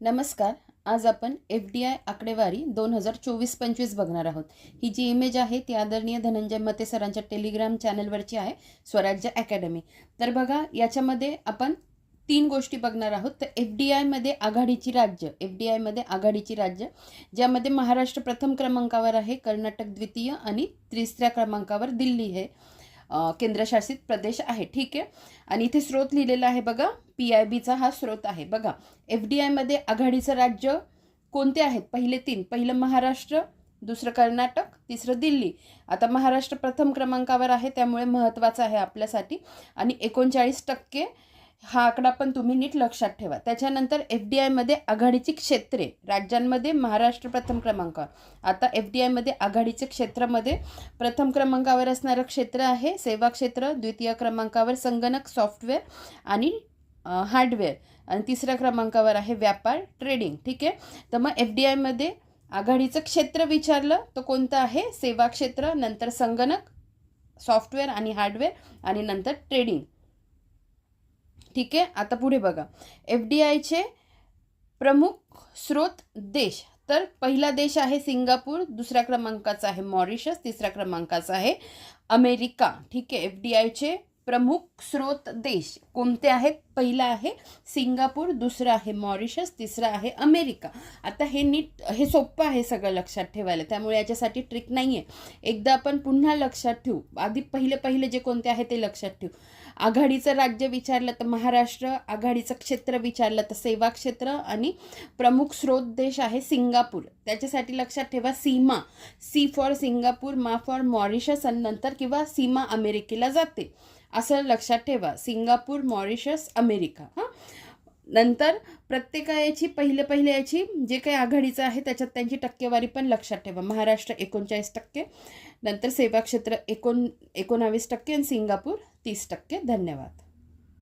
नमस्कार. आज आपण FDI आकडेवारी 2024-25 बघणार आहोत. ही जी इमेज आहे ती आदरणीय धनंजय मते सरांच्या टेलिग्राम चॅनलवरची आहे, स्वराज्य अकॅडमी. तर बघा, याच्यामध्ये आपण 3 गोष्टी बघणार आहोत. तर FDI मध्ये आघाडीची राज्य, ज्यामध्ये महाराष्ट्र प्रथम क्रमांकावर आहे, कर्नाटक द्वितीय आणि तिसऱ्या क्रमांकावर दिल्ली हे केंद्रशासित प्रदेश आहे. ठीक आहे. आणि इथे स्रोत लिहिलेला आहे बघा, PIBचा हा स्रोत आहे. बघा, FDI मध्ये आघाडीचं राज्य कोणते आहेत? पहिले 3. पहिलं महाराष्ट्र, दुसरं कर्नाटक, तिसरं दिल्ली. आता महाराष्ट्र प्रथम क्रमांकावर आहे, त्यामुळे महत्त्वाचं आहे आपल्यासाठी. आणि 39% हा आकडा पण तुम्ही नीट लक्षात ठेवा. त्याच्यानंतर FDI मध्ये आघाडीची क्षेत्रे, राज्यांमध्ये महाराष्ट्र प्रथम क्रमांकावर. आता FDI मध्ये आघाडीचे क्षेत्रामध्ये प्रथम क्रमांकावर असणारं क्षेत्र आहे सेवा क्षेत्र, द्वितीय क्रमांकावर संगणक सॉफ्टवेअर आणि हार्डवेअर, आणि तिसऱ्या क्रमांकावर आहे व्यापार ट्रेडिंग. ठीक आहे. तर मग FDI मध्ये आघाडीचं क्षेत्र विचारलं तर कोणतं आहे? सेवा क्षेत्र, नंतर संगणक सॉफ्टवेअर आणि हार्डवेअर, आणि नंतर ट्रेडिंग. ठीक आहे. आता पुढे बघा, FDIचे प्रमुख स्रोत देश. तर पहिला देश आहे सिंगापूर, दुसऱ्या क्रमांकाचा आहे मॉरिशस, तिसऱ्या क्रमांकाचा आहे अमेरिका. ठीक आहे. FDIचे प्रमुख स्रोत देश कोणते आहेत? पहिला आहे सिंगापूर, दुसरा आहे मॉरिशस, तिसरा आहे अमेरिका. आता हे सोपं आहे सगळं लक्षात ठेवायला, त्यामुळे याच्यासाठी ट्रिक नाही आहे. एकदा आपण पुन्हा लक्षात ठेवू. आधी पहिले जे कोणते आहे ते लक्षात ठेवू. आघाडीचं राज्य विचारलं तर महाराष्ट्र, आघाडीचं क्षेत्र विचारलं तर सेवा क्षेत्र, आणि प्रमुख स्रोत देश आहे सिंगापूर. त्याच्यासाठी लक्षात ठेवा सीमा, सी फॉर सिंगापूर, मा फॉर मॉरिशस, आणि नंतर किंवा सीमा अमेरिकेला जाते, असं लक्षात ठेवा. Singapore, Mauritius, America. नंतर प्रत्येक याची पहिले याची जे काही आघाडीचं आहे त्याच्यात त्यांची टक्केवारी पण लक्षात ठेवा. महाराष्ट्र 39%, नंतर सेवा क्षेत्र 19% आणि सिंगापूर 30%. धन्यवाद.